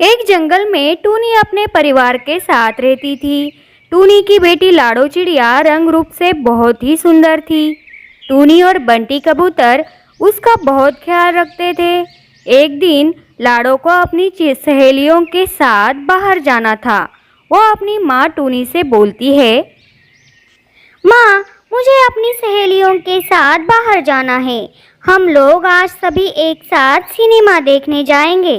एक जंगल में टूनी अपने परिवार के साथ रहती थी। टूनी की बेटी लाडो चिड़िया रंग रूप से बहुत ही सुंदर थी। टूनी और बंटी कबूतर उसका बहुत ख्याल रखते थे। एक दिन लाडो को अपनी सहेलियों के साथ बाहर जाना था। वो अपनी माँ टूनी से बोलती है, माँ, मुझे अपनी सहेलियों के साथ बाहर जाना है। हम लोग आज सभी एक साथ सिनेमा देखने जाएंगे।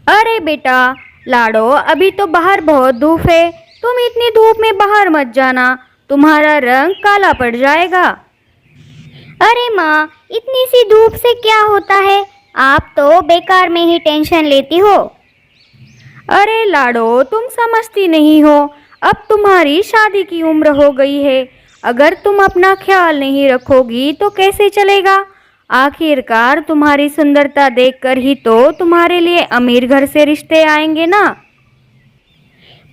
अरे बेटा लाडो, अभी तो बाहर बहुत धूप है, तुम इतनी धूप में बाहर मत जाना, तुम्हारा रंग काला पड़ जाएगा। अरे माँ, इतनी सी धूप से क्या होता है? आप तो बेकार में ही टेंशन लेती हो। अरे लाडो, तुम समझती नहीं हो, अब तुम्हारी शादी की उम्र हो गई है। अगर तुम अपना ख्याल नहीं रखोगी तो कैसे चलेगा। आखिरकार तुम्हारी सुंदरता देखकर ही तो तुम्हारे लिए अमीर घर से रिश्ते आएंगे ना।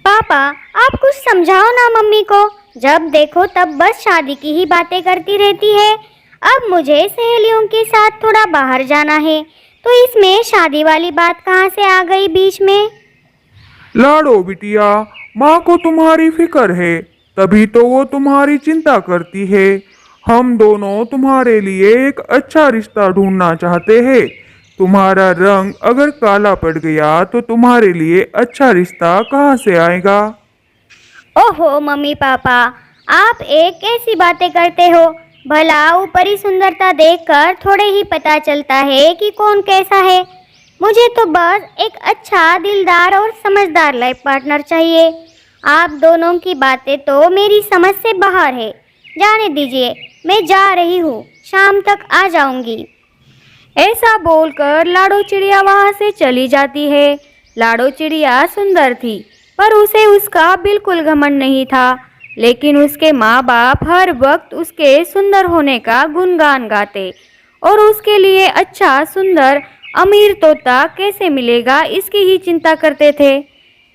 पापा, आप कुछ समझाओ ना मम्मी को। जब देखो तब बस शादी की ही बातें करती रहती है। अब मुझे सहेलियों के साथ थोड़ा बाहर जाना है, तो इसमें शादी वाली बात कहाँ से आ गई बीच में? लाडो बिटिया, माँ को तुम्हारी फिक्र है, तभी तो वो तुम्हारी चिंता करती है। हम दोनों तुम्हारे लिए एक अच्छा रिश्ता ढूंढना चाहते हैं। तुम्हारा रंग अगर काला पड़ गया तो तुम्हारे लिए अच्छा रिश्ता कहाँ से आएगा। ओहो मम्मी पापा, आप एक ऐसी बातें करते हो। भला ऊपरी सुंदरता देखकर थोड़े ही पता चलता है कि कौन कैसा है। मुझे तो बस एक अच्छा, दिलदार और समझदार लाइफ पार्टनर चाहिए। आप दोनों की बातें तो मेरी समझ से बाहर है। जाने दीजिए, मैं जा रही हूँ, शाम तक आ जाऊंगी। ऐसा बोलकर लाडो चिड़िया वहाँ से चली जाती है। लाडो चिड़िया सुंदर थी, पर उसे उसका बिल्कुल घमंड नहीं था। लेकिन उसके माँ बाप हर वक्त उसके सुंदर होने का गुणगान गाते और उसके लिए अच्छा, सुंदर, अमीर तोता कैसे मिलेगा इसकी ही चिंता करते थे।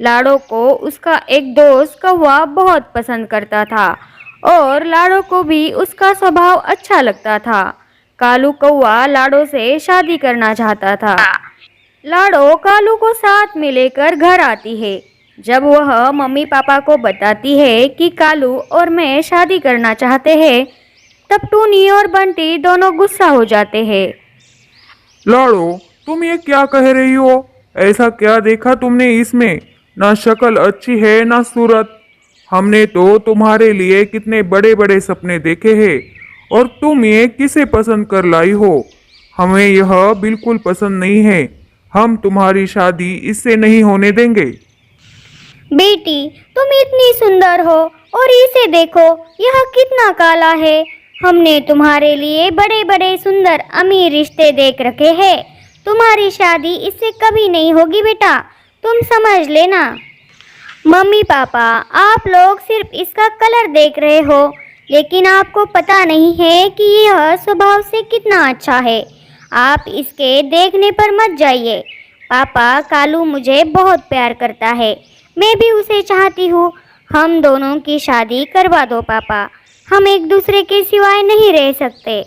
लाडो को उसका एक दोस्त कौवा बहुत पसंद करता था और लाडो को भी उसका स्वभाव अच्छा लगता था। कालू कौवा लाडो से शादी करना चाहता था। लाडो कालू को साथ में लेकर घर आती है। जब वह मम्मी पापा को बताती है कि कालू और मैं शादी करना चाहते हैं, तब टूनी और बंटी दोनों गुस्सा हो जाते हैं। लाडो, तुम ये क्या कह रही हो? ऐसा क्या देखा तुमने इसमें? ना शक्ल अच्छी है ना सूरत। हमने तो तुम्हारे लिए कितने बड़े बड़े सपने देखे हैं और तुम ये किसे पसंद कर लाई हो? हमें यह बिल्कुल पसंद नहीं है। हम तुम्हारी शादी इससे नहीं होने देंगे। बेटी, तुम इतनी सुंदर हो और इसे देखो, यह कितना काला है। हमने तुम्हारे लिए बड़े बड़े सुंदर अमीर रिश्ते देख रखे हैं। तुम्हारी शादी इससे कभी नहीं होगी बेटा, तुम समझ लेना। मम्मी पापा, आप लोग सिर्फ इसका कलर देख रहे हो, लेकिन आपको पता नहीं है कि यह स्वभाव से कितना अच्छा है। आप इसके देखने पर मत जाइए। पापा, कालू मुझे बहुत प्यार करता है, मैं भी उसे चाहती हूँ। हम दोनों की शादी करवा दो पापा, हम एक दूसरे के सिवाय नहीं रह सकते।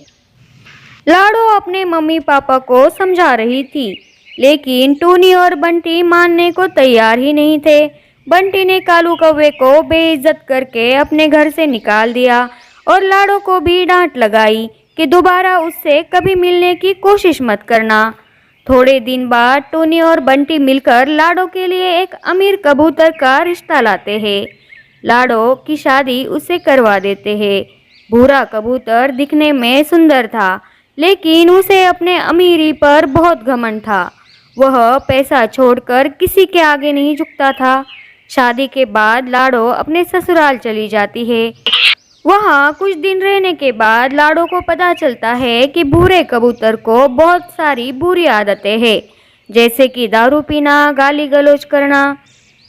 लाडो अपने मम्मी पापा को समझा रही थी, लेकिन टूनी और बंटी मानने को तैयार ही नहीं थे। बंटी ने कालू कौवे को बेइज्जत करके अपने घर से निकाल दिया और लाडो को भी डांट लगाई कि दोबारा उससे कभी मिलने की कोशिश मत करना। थोड़े दिन बाद टूनी और बंटी मिलकर लाडो के लिए एक अमीर कबूतर का रिश्ता लाते हैं। लाडो की शादी उससे करवा देते हैं। भूरा कबूतर दिखने में सुंदर था, लेकिन उसे अपने अमीरी पर बहुत घमंड था। वह पैसा छोड़कर किसी के आगे नहीं झुकता था। शादी के बाद लाडो अपने ससुराल चली जाती है। वहाँ कुछ दिन रहने के बाद लाडो को पता चलता है कि भूरे कबूतर को बहुत सारी बुरी आदतें हैं, जैसे कि दारू पीना, गाली गलौज करना।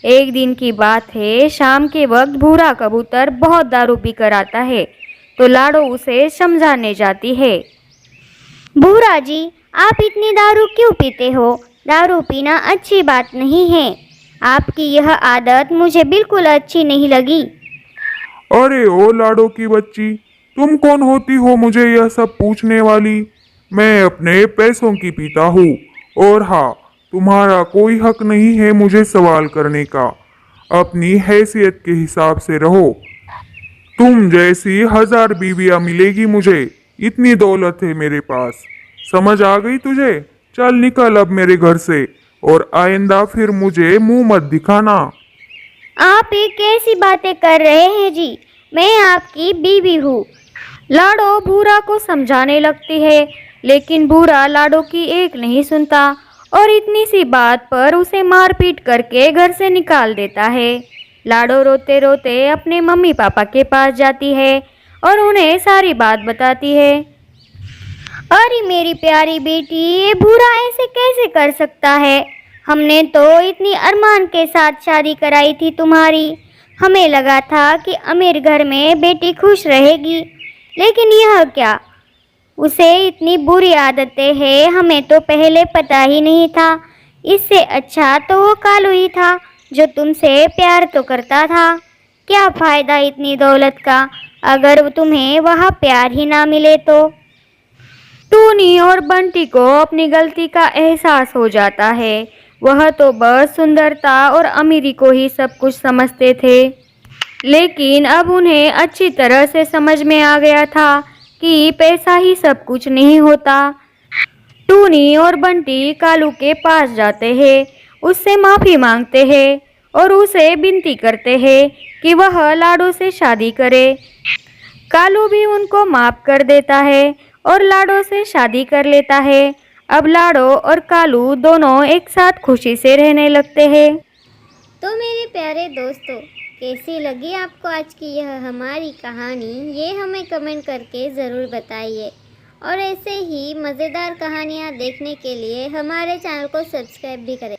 एक दिन की बात है, शाम के वक्त भूरा कबूतर बहुत दारू पी कर आता है, तो लाडो उसे समझाने जाती है। भूरा जी, आप इतनी दारू क्यों पीते हो? दारू पीना अच्छी बात नहीं है। आपकी यह आदत मुझे बिल्कुल अच्छी नहीं लगी। अरे ओ लाडो की बच्ची, तुम कौन होती हो मुझे यह सब पूछने वाली? मैं अपने पैसों की पीता हूँ। और हाँ, तुम्हारा कोई हक नहीं है मुझे सवाल करने का। अपनी हैसियत के हिसाब से रहो। तुम जैसी 1000 बीवियां मिलेगी मुझे, इतनी दौलत है मेरे पास। समझ आ गई तुझे? चल निकल अब मेरे घर से, और आइंदा फिर मुझे मुंह मत दिखाना। आप ये कैसी बातें कर रहे हैं जी? मैं आपकी बीवी हूँ। लाडो भूरा को समझाने लगती है, लेकिन भूरा लाडो की एक नहीं सुनता और इतनी सी बात पर उसे मारपीट करके घर से निकाल देता है। लाडो रोते रोते अपने मम्मी पापा के पास जाती है और उन्हें सारी बात बताती है। अरे मेरी प्यारी बेटी, ये बुरा ऐसे कैसे कर सकता है? हमने तो इतनी अरमान के साथ शादी कराई थी तुम्हारी। हमें लगा था कि अमीर घर में बेटी खुश रहेगी, लेकिन यह क्या, उसे इतनी बुरी आदतें हैं, हमें तो पहले पता ही नहीं था। इससे अच्छा तो वो कालू ही था जो तुमसे प्यार तो करता था। क्या फ़ायदा इतनी दौलत का अगर तुम्हें वहाँ प्यार ही ना मिले तो? टूनी और बंटी को अपनी गलती का एहसास हो जाता है। वह तो बस सुंदरता और अमीरी को ही सब कुछ समझते थे, लेकिन अब उन्हें अच्छी तरह से समझ में आ गया था कि पैसा ही सब कुछ नहीं होता। टूनी और बंटी कालू के पास जाते हैं, उससे माफ़ी मांगते हैं और उसे विनती करते हैं कि वह लाडो से शादी करे। कालू भी उनको माफ़ कर देता है और लाडो से शादी कर लेता है। अब लाडो और कालू दोनों एक साथ खुशी से रहने लगते हैं। तो मेरे प्यारे दोस्तों, कैसी लगी आपको आज की यह हमारी कहानी? ये हमें कमेंट करके ज़रूर बताइए, और ऐसे ही मज़ेदार कहानियाँ देखने के लिए हमारे चैनल को सब्सक्राइब भी करें।